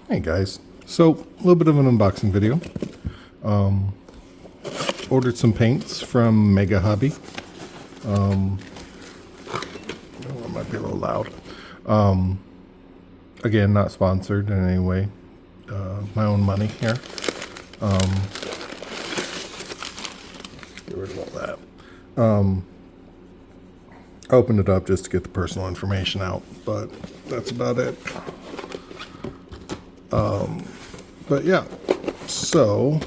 Hey guys, so a little bit of an unboxing video. Ordered some paints from Mega Hobby. Oh, it might be a little loud. Again, not sponsored in any way. My own money here. Get rid of all that. I opened it up just to get the personal information out, but that's about it. But yeah, so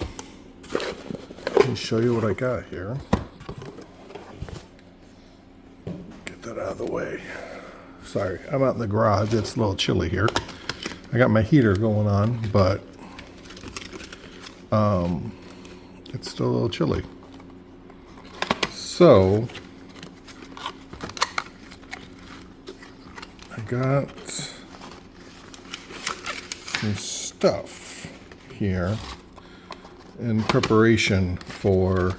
let me show you what I got here. Get that out of the way. Sorry, I'm out in the garage. It's a little chilly here. I got my heater going on, but it's still a little chilly. So I got some stuff here in preparation for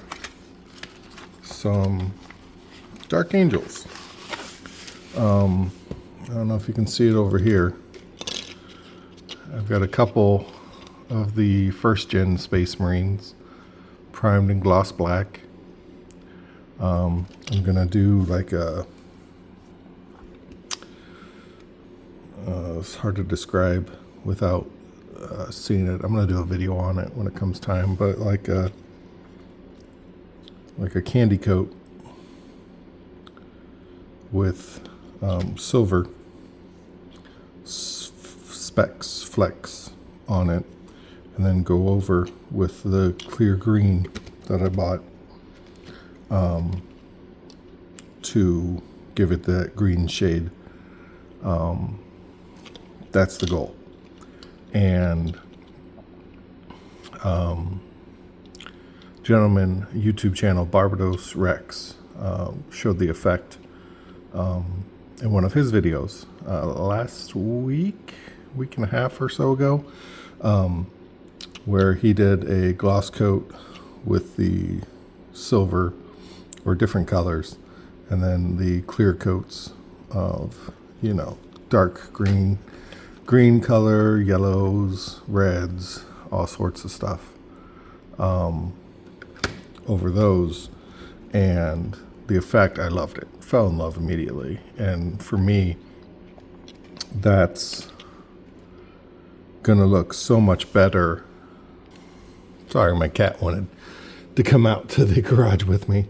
some Dark Angels. I don't know if you can see it over here. I've got a couple of the first gen Space Marines primed in gloss black. I'm gonna do like a it's hard to describe without seeing it. I'm gonna do a video on it when it comes time, but like a candy coat with silver specks, flecks on it, and then go over with the clear green that I bought to give it that green shade. That's the goal. And gentleman YouTube channel Barbados Rex showed the effect in one of his videos last week and a half or so ago, where he did a gloss coat with the silver or different colors, and then the clear coats of, dark green color, yellows, reds, all sorts of stuff over those. And the effect, I loved it. Fell in love immediately. And for me, that's gonna look so much better. Sorry, my cat wanted to come out to the garage with me.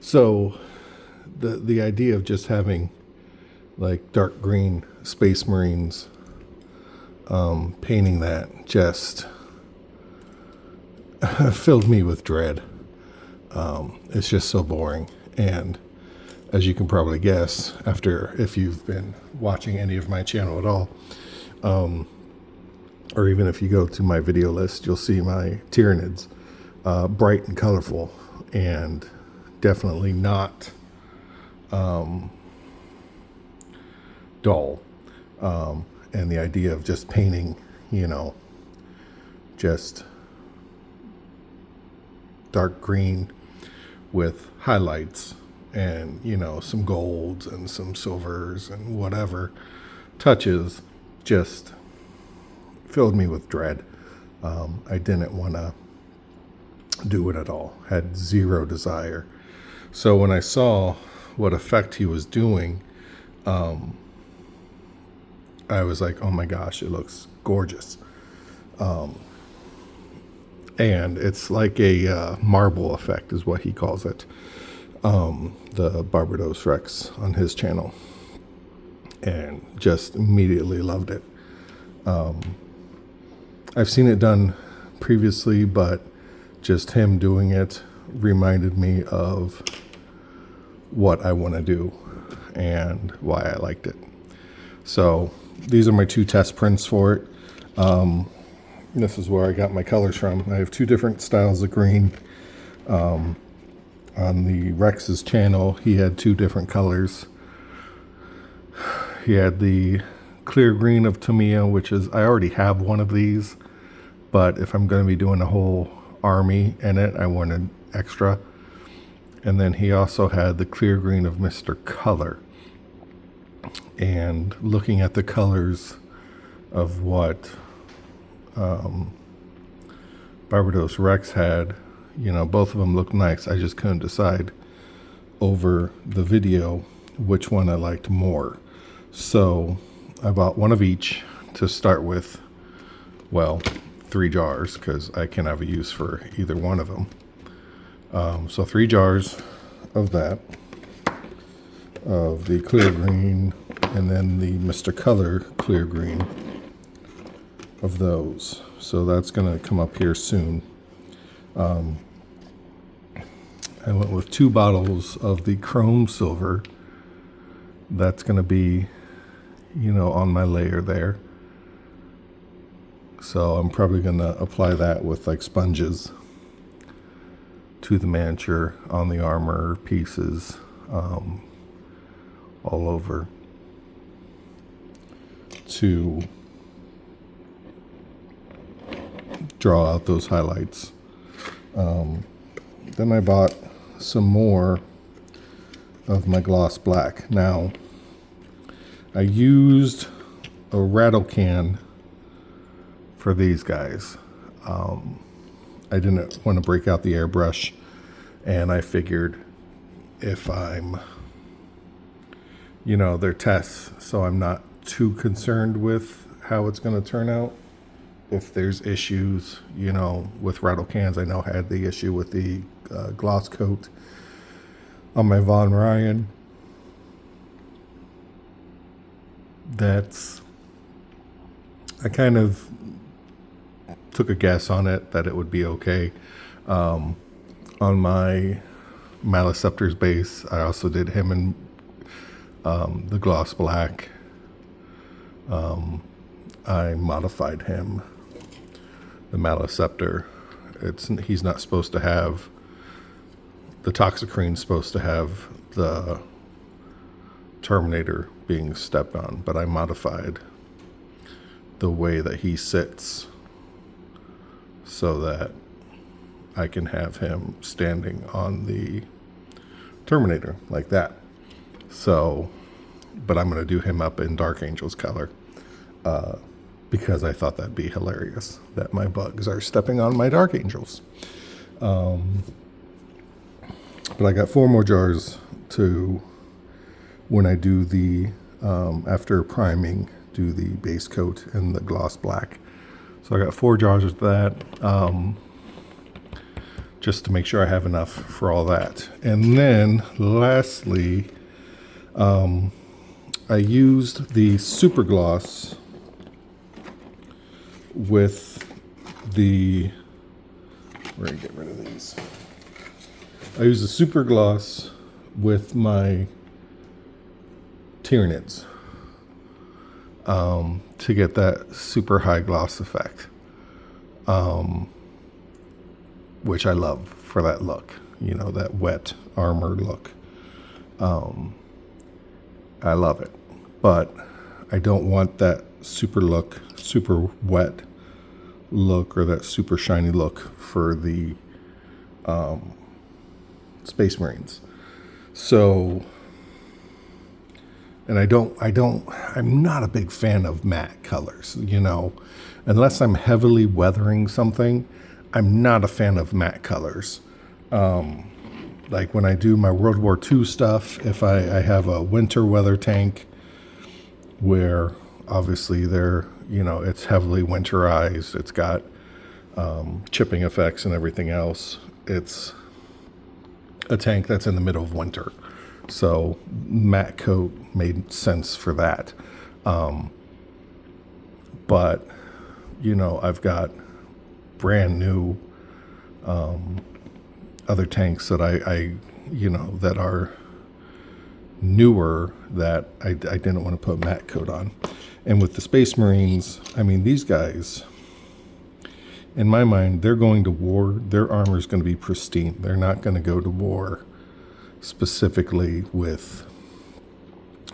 So the idea of just having like dark green Space Marines, painting that just filled me with dread. It's just so boring. And as you can probably guess, if you've been watching any of my channel at all, or even if you go to my video list, you'll see my Tyranids, bright and colorful, and definitely not dull. And the idea of just painting, just dark green with highlights and, some golds and some silvers and whatever touches, just filled me with dread. I didn't want to do it at all. Had zero desire. So when I saw what effect he was doing, I was like, oh my gosh, it looks gorgeous. And it's like a marble effect is what he calls it. The Barbados Rex on his channel. And just immediately loved it. I've seen it done previously, but just him doing it reminded me of what I want to do and why I liked it. So these are my two test prints for it. This is where I got my colors from. I have two different styles of green. On the Rex's channel, he had two different colors. He had the clear green of Tamiya, which is, I already have one of these, but if I'm going to be doing a whole army in it, I wanted extra. And then he also had the clear green of Mr. Color. And looking at the colors of what Barbados Rex had. You know, both of them looked nice. I just couldn't decide over the video which one I liked more. So I bought one of each to start with. Well, 3 jars, because I can have a use for either one of them. So 3 jars of that, of the clear green, and then the Mr. Color clear green of those. So that's going to come up here soon. I went with 2 bottles of the chrome silver. That's going to be, you know, on my layer there. So I'm probably going to apply that with like sponges to the miniature, on the armor pieces, all over, to draw out those highlights. Then I bought some more of my gloss black. Now, I used a rattle can for these guys. I didn't want to break out the airbrush, and I figured if I'm, you know, they're tests, so I'm not too concerned with how it's going to turn out. If there's issues, you know, with rattle cans, I know I had the issue with the gloss coat on my Von Ryan. I kind of took a guess on it that it would be okay. On my Maliceptor's base, I also did him in the gloss black. I modified him, the Maliceptor. He's not supposed to have, the Toxicrene's supposed to have the Terminator being stepped on, but I modified the way that he sits so that I can have him standing on the Terminator like that. So, but I'm going to do him up in Dark Angel's color, because I thought that'd be hilarious that my bugs are stepping on my Dark Angels. But I got 4 more jars to, when I do the, after priming, do the base coat and the gloss black. So I got 4 jars of that, just to make sure I have enough for all that. And then lastly, I used the super gloss with the, we're gonna get rid of these. I used the super gloss with my Tyranids to get that super high gloss effect, which I love for that look, you know, that wet armor look. I love it, but I don't want that super wet look, or that super shiny look for the Space Marines. So, and I'm not a big fan of matte colors, you know, unless I'm heavily weathering something. I'm not a fan of matte colors. Like when I do my World War II stuff, if I have a winter weather tank where obviously they're, you know, it's heavily winterized, it's got chipping effects and everything else. It's a tank that's in the middle of winter. So matte coat made sense for that. But, you know, I've got brand new other tanks that I you know, that are newer that I didn't want to put matte coat on. And with the Space Marines, I mean, these guys, in my mind, they're going to war. Their armor is going to be pristine. They're not going to go to war specifically with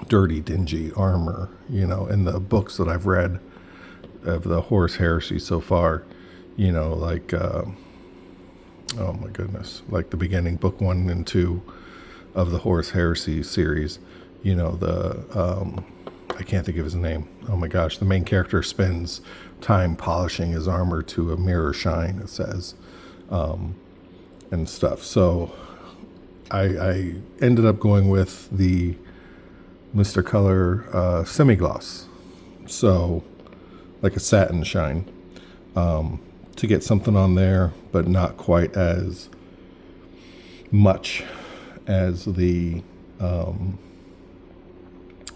dirty, dingy armor. You know, in the books that I've read of the Horus Heresy so far, you know, like, oh my goodness, like the beginning, book 1 and 2 of the Horus Heresy series, you know, I can't think of his name. Oh my gosh, the main character spends time polishing his armor to a mirror shine, it says, and stuff. So I ended up going with the Mr. Color semi-gloss, so like a satin shine, to get something on there, but not quite as much as the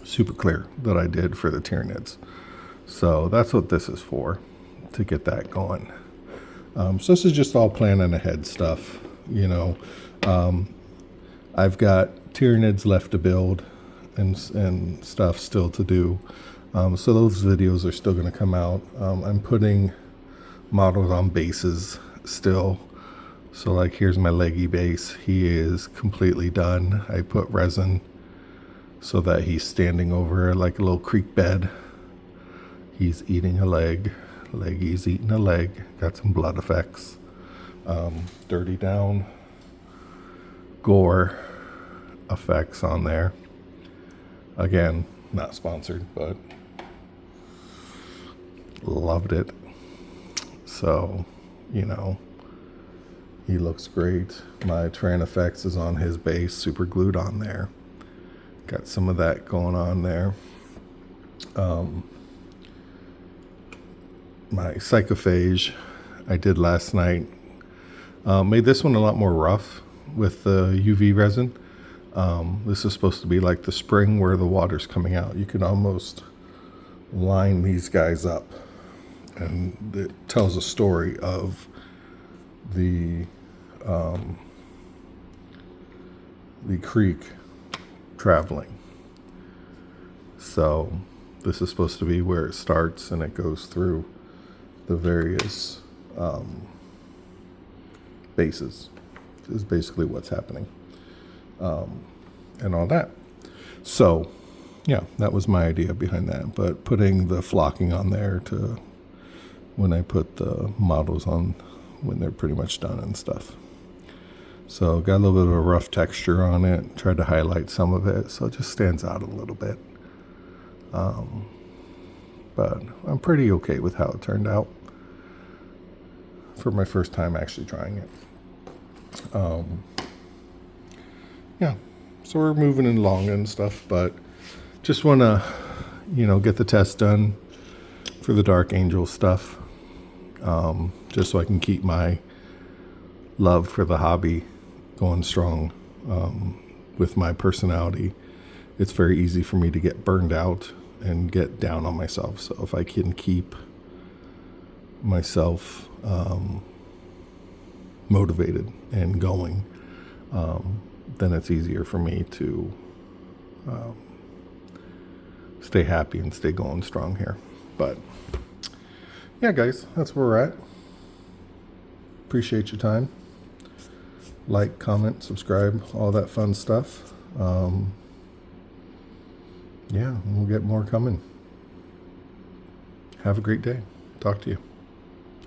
super clear that I did for the Tyranids. So that's what this is for, to get that going. So this is just all planning ahead stuff, you know. I've got Tyranids left to build and stuff still to do. So those videos are still going to come out. I'm putting models on bases still. So like here's my leggy base. He is completely done. I put resin so that he's standing over like a little creek bed. He's eating a leg. Leggy's eating a leg. Got some blood effects. Dirty down gore effects on there. Again, not sponsored, but loved it. So, you know, he looks great. My Tran Effects is on his base, super glued on there. Got some of that going on there. My Psychophage I did last night. Made this one a lot more rough with the UV resin. This is supposed to be like the spring where the water's coming out. You can almost line these guys up, and it tells a story of the creek traveling. So this is supposed to be where it starts and it goes through the various bases. Is basically what's happening, and all that. So yeah, that was my idea behind that. But putting the flocking on there to when I put the models on when they're pretty much done and stuff. So got a little bit of a rough texture on it. Tried to highlight some of it so it just stands out a little bit. But I'm pretty okay with how it turned out for my first time actually trying it. Yeah, so we're moving along and stuff, but just want to, you know, get the test done for the Dark Angel stuff, just so I can keep my love for the hobby going strong. With my personality, it's very easy for me to get burned out and get down on myself. So if I can keep myself motivated and going, then it's easier for me to stay happy and stay going strong here. But yeah, guys, that's where we're at. Appreciate your time. Like, comment, subscribe, all that fun stuff. Yeah, we'll get more coming. Have a great day. Talk to you.